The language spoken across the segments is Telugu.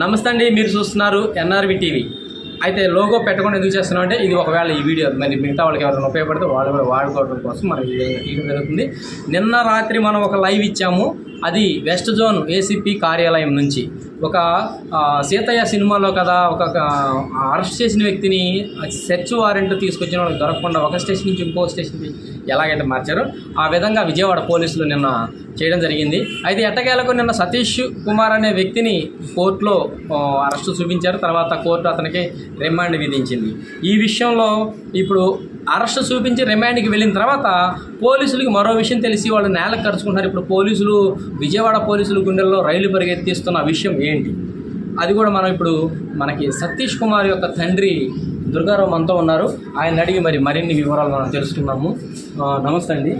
నమస్తే అండి, మీరు చూస్తున్నారు ఎన్ఆర్వి టీవీ. అయితే లోగో పెట్టకుండా ఎందుకు చేస్తున్నాం అంటే ఇది ఒకవేళ ఈ వీడియో మరి మిగతా వాళ్ళకి ఎవరైనా ఉపయోగపడితే వాళ్ళు కూడా వాడుకోవడం కోసం మనం తీయడం జరుగుతుంది. నిన్న రాత్రి మనం ఒక లైవ్ ఇచ్చాము. అది వెస్ట్ జోన్ ఏసీపీ కార్యాలయం నుంచి ఒక సీతయ్య సినిమాలో కదా ఒక అరెస్ట్ చేసిన వ్యక్తిని సెర్చ్ వారెంట్ తీసుకొచ్చిన వాళ్ళకి దొరకకుండా ఒక స్టేషన్ నుంచి ఇంకో స్టేషన్కి ఎలాగైతే మార్చారో ఆ విధంగా విజయవాడ పోలీసులు నిన్న చేయడం జరిగింది. అయితే ఎట్టకేలకు నిన్న సతీష్ కుమార్ అనే వ్యక్తిని కోర్టులో అరెస్టు చూపించారు. తర్వాత కోర్టు అతనికి రిమాండ్ విధించింది. ఈ విషయంలో ఇప్పుడు అరెస్టు చూపించి రిమాండ్కి వెళ్ళిన తర్వాత పోలీసులకి మరో విషయం తెలిసి వాళ్ళు నేలకు ఖర్చుకుంటున్నారు. ఇప్పుడు పోలీసులు విజయవాడ పోలీసులు గుండెల్లో రైలు పరిగెత్తిస్తున్న విషయం ఏంటి అది కూడా మనం ఇప్పుడు మనకి సతీష్ కుమార్ యొక్క తండ్రి దుర్గారావు మనతో ఉన్నారు. ఆయన అడిగి మరిన్ని వివరాలు మనం తెలుసుకున్నాము. నమస్తే అండి.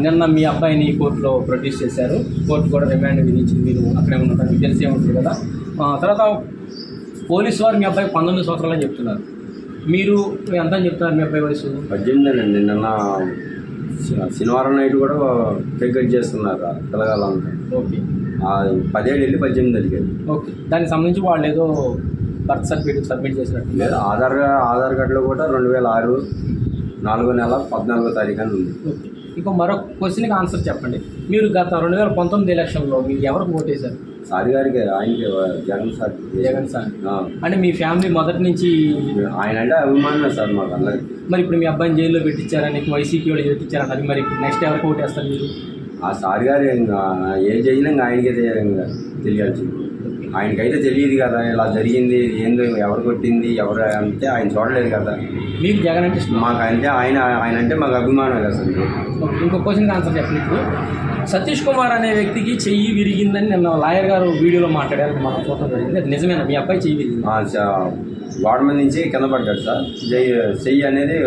నిన్న మీ అబ్బాయిని కోర్టులో ప్రొడ్యూస్ చేశారు. కోర్టు కూడా రిమాండ్ విధించింది. మీరు అక్కడే ఉంటారు, మీకు తెలిసే ఉంటుంది కదా. తర్వాత పోలీసు వారు మీ అబ్బాయి 19 సంవత్సరాలు అని చెప్తున్నారు. మీరు ఎంత అని చెప్తున్నారు? మీ అబ్బాయి వయసు 18 అండి. నిన్న శనివారం నైట్ కూడా కేక్ కట్ చేస్తున్నారు పిల్లగాళ్ళంతా. ఓకే, 10 ఏళ్ళు వెళ్ళి 18 అడిగారు. ఓకే, దానికి సంబంధించి వాళ్ళు ఏదో బర్త్ సర్టిఫికేట్ సబ్మిట్ చేసినట్టు లేదు. ఆధార్ కార్డులో కూడా 2006 4వ నెల 14వ తారీఖు అని ఉంది. ఓకే, ఇంకో మరో క్వశ్చన్కి ఆన్సర్ చెప్పండి. మీరు గత 2019 ఎలక్షన్లో మీరు ఎవరికి ఓటేశారు? సార్ గారికి, ఆయనకి జగన్ సార్. అంటే మీ ఫ్యామిలీ మొదటి నుంచి ఆయన అంటే అభిమానమే సార్ మాకు అందరికి. మరి ఇప్పుడు మీ అబ్బాయిని జైల్లో పెట్టించారని వైసీపీ వాళ్ళు పెట్టించారని అది మరి నెక్స్ట్ ఎవరికి ఓటేస్తారు మీరు? ఆ సార్ గారు ఇంకా ఏం చేయాలి, ఇంకా ఆయనకే తెలియాల్సింది. ఆయనకైతే తెలియదు కదా ఇలా జరిగింది ఏందో, ఎవరు కొట్టింది ఎవరు అంటే ఆయన చూడలేదు కదా. మీకు జగన్ అంటే మాకు అంటే ఆయన అంటే మాకు అభిమానం కదా సార్. ఇంకో క్వశ్చన్కి ఆన్సర్ చెప్పండి. ఇప్పుడు సతీష్ కుమార్ అనే వ్యక్తికి చెయ్యి విరిగిందని నిన్న లాయర్ గారు వీడియోలో మాట్లాడారు, మనం చూడటం జరిగింది. అది నిజమేనా? మీ అబ్బాయి చెయ్యి విరిగింది? గోడ మీద నుంచి కింద పడ్డాడు సార్. చెయ్యి అనేది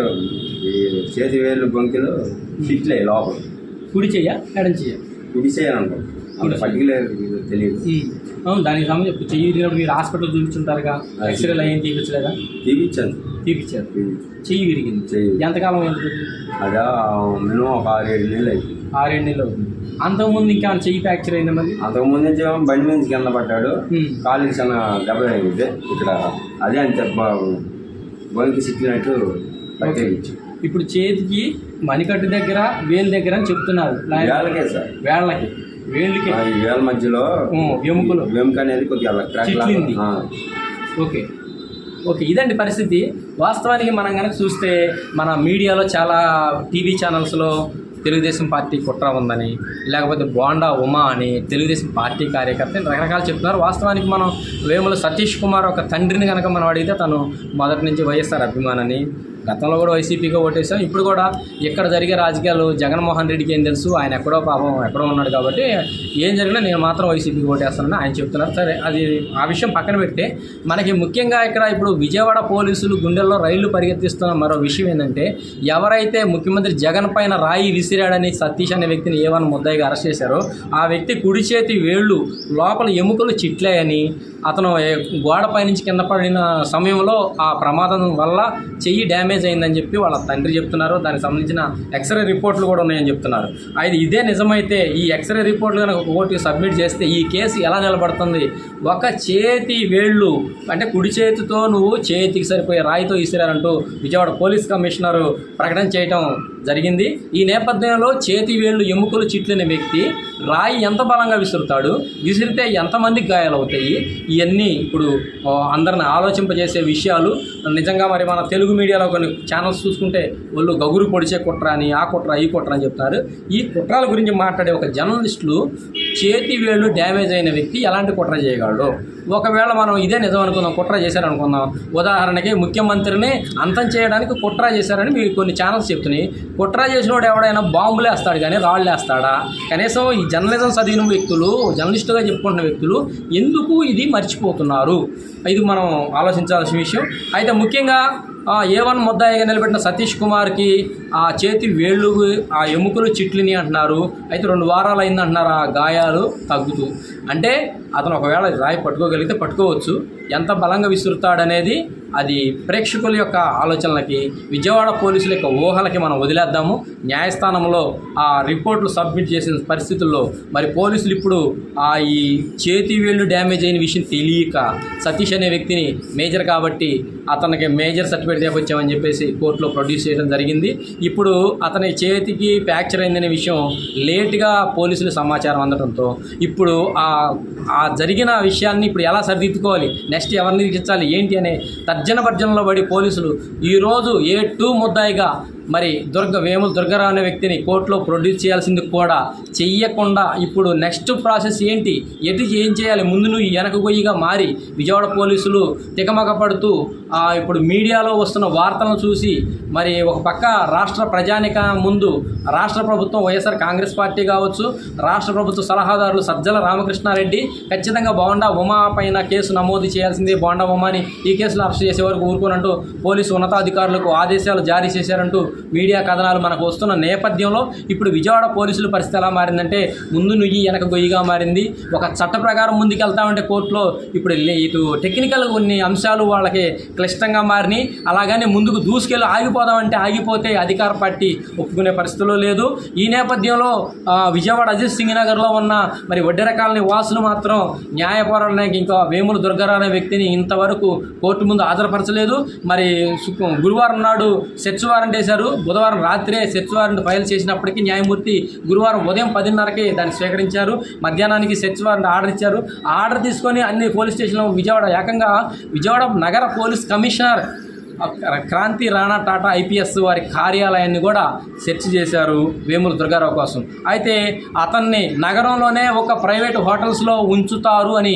చేతి వేలు గొంతులు ఫిట్లే లోపల. కుడి చెయ్య ఎడం చెయ్య? కుడి చేయాలనుకో, అంత పర్టికులర్ తెలియదు. అవును, దానికి సంబంధించి చెయ్యి విరిగినప్పుడు మీరు హాస్పిటల్ చూపించుంటారుగా, ఎక్స్రేలు అయ్యేం తీపించలేదా? తీపిచ్చారు. చెయ్యి విరిగింది. ఎంతకాలం అయింది? అదా మినిమం ఒక 6-7 నెలలు అయిపోయింది. 6-7 నెలలు అవుతుంది. అంతకుముందు ఇంకా చెయ్యి ఫ్రాక్చర్ అయిందా? మరి అంతకుముందు నుంచి బండి నుంచి కింద పడ్డాడు. కాలుకి చిన్న దెబ్బ అయింది ఇక్కడ. అదే అంతే బొంకి సిక్కినట్టు పట్టేయచ్చు. ఇప్పుడు చేతికి మణికట్టు దగ్గర వేలు దగ్గర అని చెప్తున్నారు. వేళ్ళకే సార్, వేళ్ళకి వేళ్ళకి వేళ్ళ మధ్యలో వెముక అనేది కొద్దిగా. ఓకే ఓకే, ఇదండి పరిస్థితి. వాస్తవానికి మనం కనుక చూస్తే మన మీడియాలో చాలా టీవీ ఛానల్స్లో తెలుగుదేశం పార్టీ కుట్ర ఉందని, లేకపోతే బోండా ఉమా అని తెలుగుదేశం పార్టీ కార్యకర్త రకరకాలు చెప్తున్నారు. వాస్తవానికి మనం వేముల సతీష్ కుమార్ ఒక తండ్రిని కనుక మనం అడిగితే తను మొదటి నుంచి వైఎస్ఆర్ అభిమానని, గతంలో కూడా వైసీపీగా ఓటేసాం. ఇప్పుడు కూడా ఇక్కడ జరిగే రాజకీయాలు జగన్మోహన్ రెడ్డికి ఏం తెలుసు, ఆయన ఎక్కడో పాపం ఎక్కడో ఉన్నాడు కాబట్టి ఏం జరిగినా నేను మాత్రం వైసీపీకి ఓటేస్తానని ఆయన చెప్తున్నారు. సరే, అది ఆ విషయం పక్కన పెడితే మనకి ముఖ్యంగా ఇక్కడ ఇప్పుడు విజయవాడ పోలీసులు గుండెల్లో రైళ్లు పరిగెత్తిస్తున్న మరో విషయం ఏంటంటే, ఎవరైతే ముఖ్యమంత్రి జగన్ పైన రాయి విసిరాడని సతీష్ అనే వ్యక్తిని ఏవన్ ముద్దాయిగా అరెస్ట్ చేశారో ఆ వ్యక్తి కుడి చేతి వేళ్ళు లోపల ఎముకలు చిట్లాయని, అతను గోడపై నుంచి కింద పడిన సమయంలో ఆ ప్రమాదం వల్ల చెయ్యి డ్యామేజ్ అయిందని చెప్పి వాళ్ళ తండ్రి చెప్తున్నారు. దానికి సంబంధించిన ఎక్స్రే రిపోర్ట్లు కూడా ఉన్నాయని చెప్తున్నారు. అయితే ఇదే నిజమైతే ఈ ఎక్స్రే రిపోర్ట్లు కనుక కోర్టుకి సబ్మిట్ చేస్తే ఈ కేసు ఎలా నిలబడుతుంది? ఒక చేతి వేళ్ళు అంటే కుడి చేతితో నువ్వు చేతికి సరిపోయే రాయితో ఇసిరారంటూ విజయవాడ పోలీస్ కమిషనరు ప్రకటన చేయటం జరిగింది. ఈ నేపథ్యంలో చేతి వేళ్ళు ఎముకలు చిట్లిన వ్యక్తి రాయి ఎంత బలంగా విసురుతాడు, విసిరితే ఎంతమందికి గాయాలవుతాయి, ఇవన్నీ ఇప్పుడు అందరిని ఆలోచింపజేసే విషయాలు. నిజంగా మరి మన తెలుగు మీడియాలో కొన్ని ఛానల్స్ చూసుకుంటే వాళ్ళు గగురు పొడిచే కుట్ర అని, ఆ కుట్ర ఈ కుట్ర అని చెప్తున్నారు. ఈ కుట్రాల గురించి మాట్లాడే ఒక జర్నలిస్టులు చేతి వేళ్ళు డ్యామేజ్ అయిన వ్యక్తి ఎలాంటి కుట్ర చేయగలడు? ఒకవేళ మనం ఇదే నిజం అనుకుందాం, కుట్ర చేశారనుకుందాం. ఉదాహరణకి ముఖ్యమంత్రిని అంతం చేయడానికి కుట్ర చేశారని మీరు కొన్ని ఛానల్స్ చెప్తున్నాయి. కుట్ర చేసినోడు ఎవడైనా బాంబులు వేస్తాడు కానీ రాళ్ళు వేస్తాడా? కనీసం ఈ జర్నలిజం చదివిన వ్యక్తులు, జర్నలిస్టుగా చెప్పుకుంటున్న వ్యక్తులు ఎందుకు ఇది మర్చిపోతున్నారు? ఇది మనం ఆలోచించాల్సిన విషయం. అయితే ముఖ్యంగా A1 ముద్దాయిగా నిలబెట్టిన సతీష్ కుమార్కి ఆ చేతి వేళ్ళు ఆ ఎముకలు చిట్లిని అంటున్నారు. అయితే 2 వారాలు అయిందంటున్నారు ఆ గాయాలు తగ్గుతూ. అంటే అతను ఒకవేళ రాయి పట్టుకోగలిగితే పట్టుకోవచ్చు, ఎంత బలంగా విసురుతాడనేది అది ప్రేక్షకుల యొక్క ఆలోచనలకి, విజయవాడ పోలీసుల యొక్క ఊహలకి మనం వదిలేద్దాము. న్యాయస్థానంలో ఆ రిపోర్ట్లు సబ్మిట్ చేసిన పరిస్థితుల్లో మరి పోలీసులు ఇప్పుడు ఈ చేతి వేళ్ళు డ్యామేజ్ అయిన విషయం తెలియక సతీష్ అనే వ్యక్తిని మేజర్ కాబట్టి అతనికి మేజర్ సర్టిఫికేట్ తీసుకొచ్చామని చెప్పేసి కోర్టులో ప్రొడ్యూస్ చేయడం జరిగింది. ఇప్పుడు అతని చేతికి ఫ్రాక్చర్ అయిందనే విషయం లేట్గా పోలీసులు సమాచారం అందడంతో ఇప్పుడు ఆ జరిగిన విషయాన్ని ఇప్పుడు ఎలా సరిదిద్దుకోవాలి, నెక్స్ట్ ఎవరిని ఇచ్చాలి ఏంటి అనే తర్జన భర్జనలో పడి పోలీసులు ఈరోజు A2 ముద్దాయిగా మరి వేముల దుర్గారావు అనే వ్యక్తిని కోర్టులో ప్రొడ్యూస్ చేయాల్సింది కూడా చెయ్యకుండా ఇప్పుడు నెక్స్ట్ ప్రాసెస్ ఏంటి, ఏం చేయాలి, ముందు నువ్వు వెనక గొయ్యిగా మారి విజయవాడ పోలీసులు తికమక పడుతూ ఇప్పుడు మీడియాలో వస్తున్న వార్తలను చూసి మరి ఒక పక్క రాష్ట్ర ప్రజానిక ముందు రాష్ట్ర ప్రభుత్వం వైఎస్ఆర్ కాంగ్రెస్ పార్టీ కావచ్చు, రాష్ట్ర ప్రభుత్వ సలహాదారులు సజ్జల రామకృష్ణారెడ్డి ఖచ్చితంగా బోండా ఉమా పైన కేసు నమోదు చేయాల్సిందే, బోండా ఉమాని ఈ కేసులో అరెస్ట్ చేసే వరకు ఊరుకోనంటూ పోలీసు ఉన్నతాధికారులకు ఆదేశాలు జారీ చేశారంటూ మీడియా కథనాలు మనకు వస్తున్న నేపథ్యంలో ఇప్పుడు విజయవాడ పోలీసుల పరిస్థితి ఎలా మారిందంటే ముందు నుయ్యి వెనక గొయ్యిగా మారింది. ఒక చట్ట ప్రకారం ముందుకు వెళ్తామంటే కోర్టులో ఇప్పుడు ఇటు టెక్నికల్ కొన్ని అంశాలు వాళ్ళకి క్లిష్టంగా మారినాయి. అలాగని ముందుకు దూసుకెళ్ళి ఆగిపోదామంటే ఆగిపోతే అధికార పార్టీ ఒప్పుకునే పరిస్థితిలో లేదు. ఈ నేపథ్యంలో విజయవాడ అజిత్ సింగ్ నగర్లో ఉన్న మరి వడ్డెర కాలనీ వాసులు మాత్రం న్యాయ పోరాటానికి ఇంకా వేముల దుర్గారావు అనే వ్యక్తిని ఇంతవరకు కోర్టు ముందు హాజరుపరచలేదు. మరి గురువారం నాడు సెర్చ్ వారెంట్ వేశారు, బుధవారం రాత్రే సెర్చ్ వారెంట్ ఫైల్ చేసినప్పటికీ న్యాయమూర్తి గురువారం ఉదయం 10:30కి దాన్ని స్వీకరించారు. మధ్యాహ్నానికి సెర్చ్ వారెంట్ ఆర్డర్ ఇచ్చారు. ఆర్డర్ తీసుకొని అన్ని పోలీస్ స్టేషన్లో విజయవాడ నగర police commissioner Kranthi Rana Tata IPS వారి కార్యాలయాన్ని కూడా సెర్చ్ చేశారు వేముల దుర్గారావు కోసం. అయితే అతన్ని నగరంలోనే ఒక ప్రైవేటు హోటల్స్లో ఉంచుతారు అని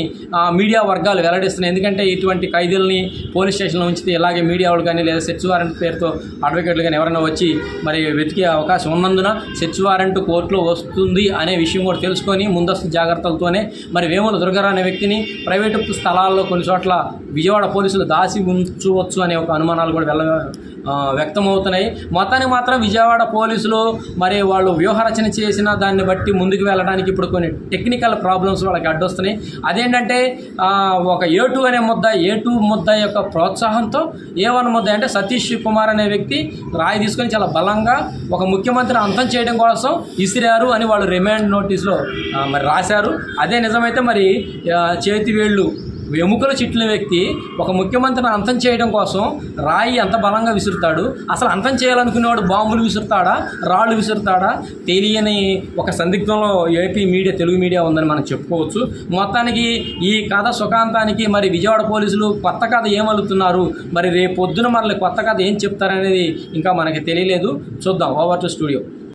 మీడియా వర్గాలు వెల్లడిస్తున్నాయి. ఎందుకంటే ఇటువంటి ఖైదీలని పోలీస్ స్టేషన్లో ఉంచితే ఇలాగే మీడియా వాళ్ళు కానీ లేదా సెర్చ్ వారెంట్ పేరుతో అడ్వకేట్లు కానీ ఎవరైనా వచ్చి మరి వెతికే అవకాశం ఉన్నందున సెర్చ్ వారెంట్ కోర్టులో వస్తుంది అనే విషయం కూడా తెలుసుకొని ముందస్తు జాగ్రత్తలతోనే మరి వేముల దుర్గారావు అనే వ్యక్తిని ప్రైవేటు స్థలాల్లో కొన్ని చోట్ల విజయవాడ పోలీసులు దాచి ఉంచవచ్చు అనే ఒక అనుమానాలు కూడా వ్యక్తమవుతున్నాయి. మొత్తానికి మాత్రం విజయవాడ పోలీసులు మరి వాళ్ళు వ్యూహరచన చేసిన దాన్ని బట్టి ముందుకు వెళ్ళడానికి ఇప్పుడు కొన్ని టెక్నికల్ ప్రాబ్లమ్స్ వాళ్ళకి అడ్డొస్తున్నాయి. అదేంటంటే ఒక A2 ముద్ద యొక్క ప్రోత్సాహంతో A1 ముద్ద అంటే సతీష్ కుమార్ అనే వ్యక్తి రాయి తీసుకొని చాలా బలంగా ఒక ముఖ్యమంత్రిని అంతం చేయడం కోసం ఇసిరారు అని వాళ్ళు రిమాండ్ నోటీసులో మరి రాశారు. అదే నిజమైతే మరి చేతి వేళ్ళు ఎముకలు చిట్లిన వ్యక్తి ఒక ముఖ్యమంత్రిని అంతం చేయడం కోసం రాయి ఎంత బలంగా విసురుతాడు, అసలు అంతం చేయాలనుకునేవాడు బాంబులు విసురుతాడా, రాళ్ళు విసురుతాడా, తెలియని ఒక సందిగ్ధంలో తెలుగు మీడియా ఉందని మనం చెప్పుకోవచ్చు. మొత్తానికి ఈ కథ సుఖాంతానికి మరి విజయవాడ పోలీసులు కొత్త కథ ఏమలుతున్నారు, మరి రేపు పొద్దున మనల్ని కొత్త కథ ఏం చెప్తారనేది ఇంకా మనకి తెలియలేదు. చూద్దాం. Over to studio.